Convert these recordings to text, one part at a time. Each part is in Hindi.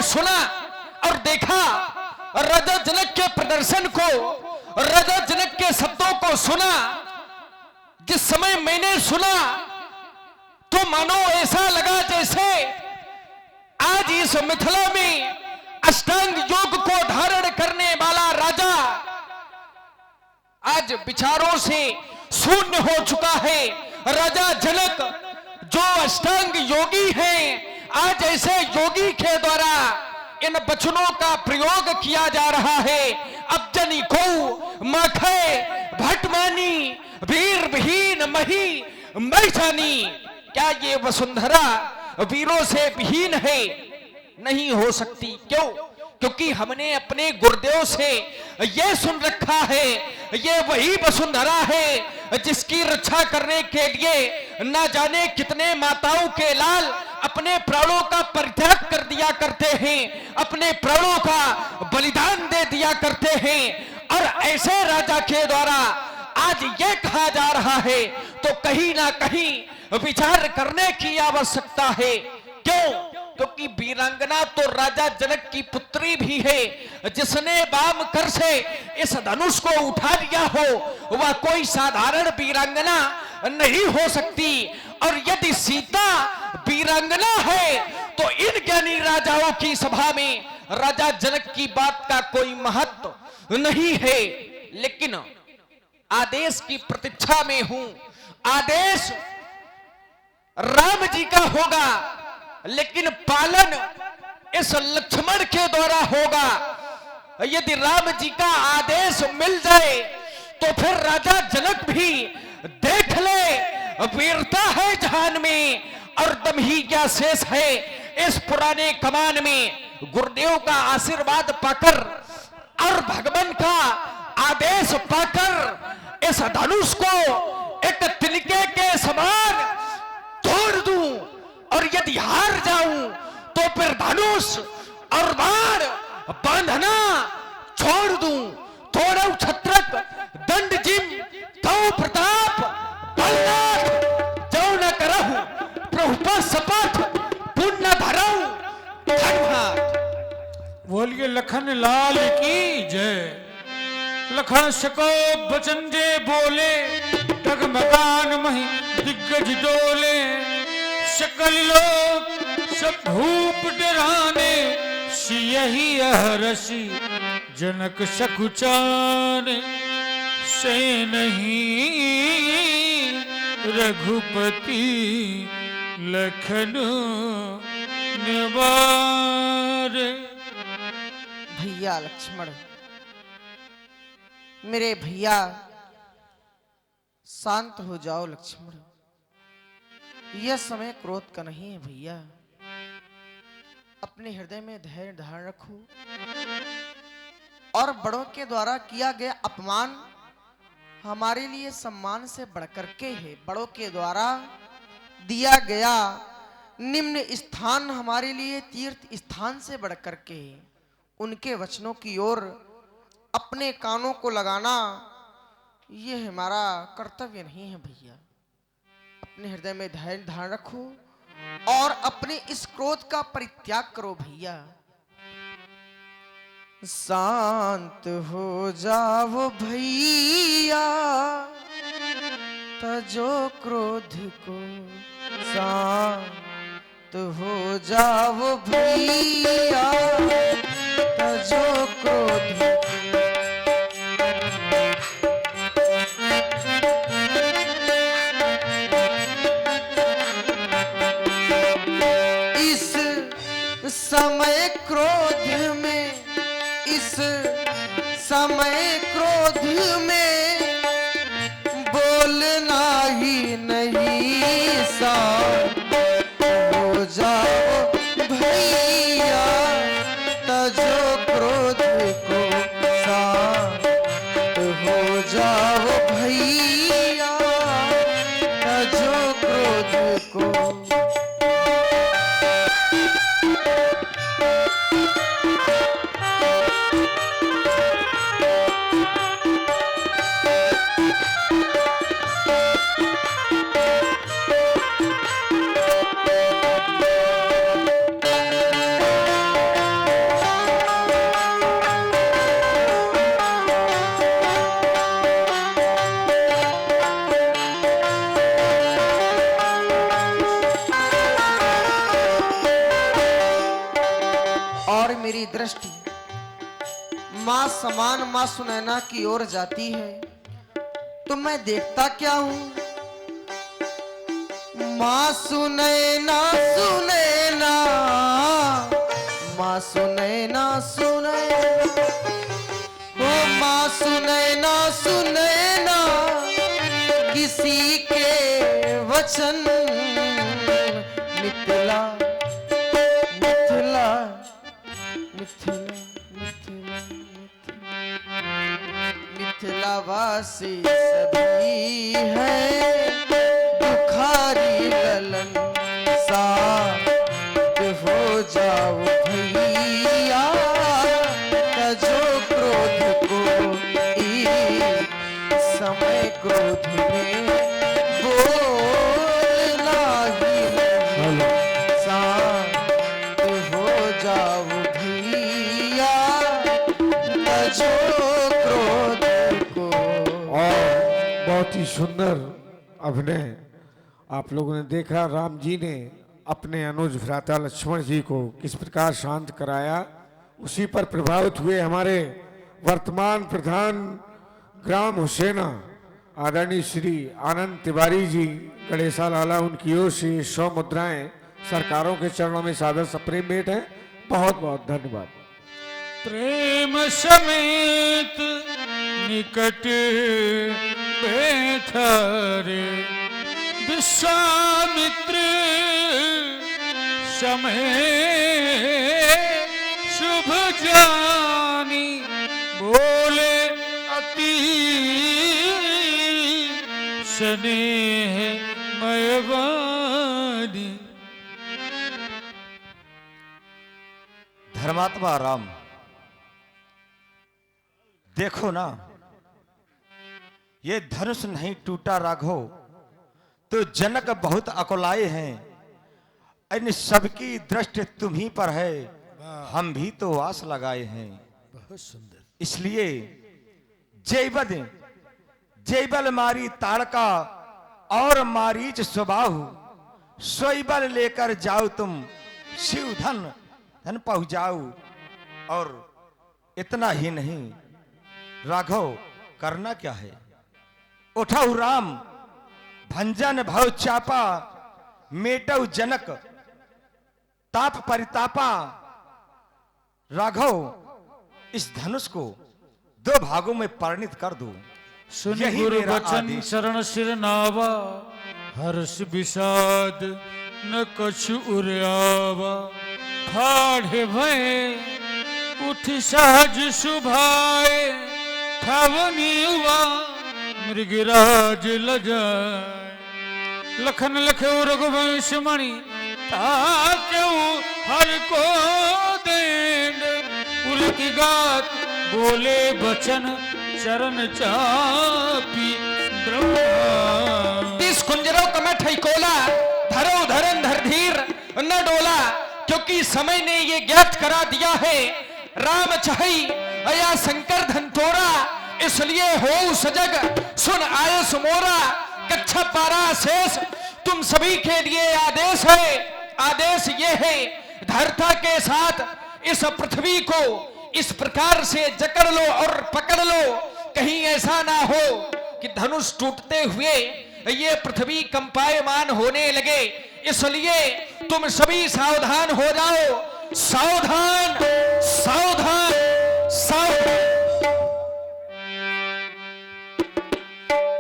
सुना और देखा, राजा जनक के प्रदर्शन को, राजा जनक के शब्दों को सुना। जिस समय मैंने सुना तो मानो ऐसा लगा जैसे आज इस मिथिला में अष्टांग योग को धारण करने वाला राजा आज विचारों से शून्य हो चुका है। राजा जनक जो अष्टांग योगी हैं, आज ऐसे योगी के द्वारा इन वचनों का प्रयोग किया जा रहा है। अब जनी को माखे भटमानी वीर विहीन मही मैं जानी। क्या ये वसुंधरा वीरों से विहीन है? नहीं हो सकती। क्यों? क्योंकि हमने अपने गुरुदेव से ये सुन रखा है, ये वही वसुंधरा है जिसकी रक्षा करने के लिए न जाने कितने माताओं के लाल अपने प्राणों का परित्याग कर दिया करते हैं, अपने प्राणों का बलिदान दे दिया करते हैं। और ऐसे राजा के द्वारा आज ये कहा जा रहा है तो कहीं ना कहीं विचार करने की आवश्यकता है। क्यों? क्योंकि वीरांगना तो राजा जनक की पुत्री भी है। जिसने वाम कर से इस धनुष को उठा लिया हो वह कोई साधारण वीरांगना नहीं हो सकती। और यदि सीता वीरांगना है तो इन ज्ञानी राजाओं की सभा में राजा जनक की बात का कोई महत्व नहीं है। लेकिन आदेश की प्रतीक्षा में हूं। आदेश राम जी का होगा, लेकिन पालन इस लक्ष्मण के द्वारा होगा। यदि राम जी का आदेश मिल जाए तो फिर राजा जनक भी देख ले वीरता है जहान में और दम ही क्या शेष है इस पुराने कमान में। गुरुदेव का आशीर्वाद पाकर और भगवान का आदेश पाकर इस धनुष को एक तिनके के समान तोड़ दूं और यदि हार जाऊं तो फिर धनुष और बाण बांधना छोड़ दूं। थोड़ा छत्रक दंड जिम तो प्रताप बलनाथ जो न करहु प्रभु शपथ पुण्य धरऊ धनहाथ। बोलिए लखन लाल की जय। लखन सको बचन जे बोले डगमगान मही दिग्गज डोले। सकल लोग सब भूप डराने सियहि हरसी जनक सकुचाने। से नहीं रघुपति लखन निवारे। भैया लक्ष्मण, मेरे भैया शांत हो जाओ लक्ष्मण। यह समय क्रोध का नहीं है भैया। अपने हृदय में धैर्य धारण रखो और बड़ों के द्वारा किया गया अपमान हमारे लिए सम्मान से बढ़कर के है। बड़ों के द्वारा दिया गया निम्न स्थान हमारे लिए तीर्थ स्थान से बढ़कर के है। उनके वचनों की ओर अपने कानों को लगाना यह हमारा कर्तव्य नहीं है भैया। अपने हृदय में धैर्य धारण रखो और अपने इस क्रोध का परित्याग करो भैया। शांत हो जाओ भैया तजो क्रोध को। शांत हो जाओ भैया तजो क्रोध को। समय क्रोध में, इस समय क्रोध में बोलना ही नहीं। शांत हो जाओ भैया तजो क्रोध को। शांत हो जाओ भैया तजो क्रोध को। मेरी दृष्टि माँ समान माँ सुनैना की ओर जाती है तो मैं देखता क्या हूं? माँ सुनैना सुनैना, माँ सुनैना सुनैना, ओ माँ सुनैना सुनैना, किसी के वचन मिथिला मिथिला मिथिला मिथिला मिथिलावासी सभी है दुखारी ललन साथ हो जाओ भैया, तजो क्रोध को समय क्रोध में बोलना ही साथ हो जाओ भैया, तजो क्रोध को। और बहुत ही सुंदर अभिनय आप लोगों ने देखा। राम जी ने अपने अनुज भ्राता लक्ष्मण जी को किस प्रकार शांत कराया, उसी पर प्रभावित हुए हमारे वर्तमान प्रधान ग्राम हुसैना आदरणीय श्री आनंद तिवारी जी गणेशा लाला, उनकी ओर से 100 मुद्राएं सरकारों के चरणों में सादर सप्रेम भेंट है। बहुत बहुत धन्यवाद। प्रेम समेत निकट बैठा रे विश्वामित्र समय शुभ जानी, बोले अति स्नेह मय वाणी। धर्मात्मा राम, देखो ना, ये धनुष नहीं टूटा राघव तो जनक बहुत अकुलाए हैं। इन सबकी दृष्टि तुम ही पर है, हम भी तो आस लगाए हैं। बहुत सुंदर। इसलिए जयबल मारी ताड़का और मारीच स्वबाहु, सोईबल लेकर जाओ तुम शिव धन पहुंच जाओ। और इतना ही नहीं राघव, करना क्या है? उठाओ राम, भंजन भव चापा, मेटौ जनक ताप परितापा। राघव, इस धनुष को 2 भागों में परिणित कर दो। सुन यही गुरु मेरा वचन आदेश। शरण सिर नावा, हर्ष विषाद न कछु उर्यावा। फाड़े भय उठ सहज सुभाए, ठवनी हुआ मृगराज लजाए। लखन लखो रघुवंश मणि, ताक्यऊ हर को देन। उल की गात बोले बचन, चरण चापी ब्रह्मा। इस कुंजरों का मैं ठैकोला, धरो धरन धर धीर न डोला। क्योंकि समय ने ये ज्ञात करा दिया है, राम चहई अया शंकर धन तोरा। इसलिए हो सजग सुन आयस मोरा, कच्छ पारा शेष तुम सभी के लिए आदेश है। आदेश ये है, धरता के साथ इस पृथ्वी को इस प्रकार से जकड़ लो और पकड़ लो, कहीं ऐसा ना हो कि धनुष टूटते हुए ये पृथ्वी कंपायमान होने लगे। इसलिए तुम सभी सावधान हो जाओ। सावधान सावधान सावधान।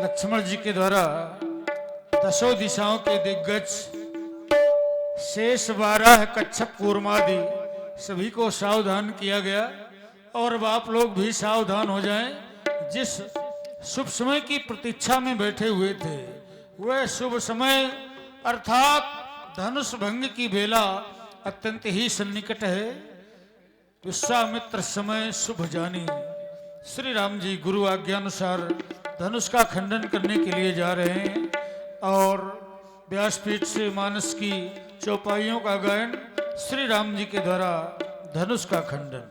लक्ष्मण जी के द्वारा 10 दिशाओं के दिग्गज शेष 12 कच्छप कूर्मादि सभी को सावधान किया गया। और अब आप लोग भी सावधान हो जाएं। जिस शुभ समय की प्रतीक्षा में बैठे हुए थे, वह शुभ समय अर्थात धनुष भंग की बेला अत्यंत ही सन्निकट है। विश्वामित्र समय शुभ जानी। श्री राम जी गुरु आज्ञानुसार धनुष का खंडन करने के लिए जा रहे हैं। और व्यासपीठ से मानस की चौपाइयों का गायन, श्री राम जी के द्वारा धनुष का खंडन।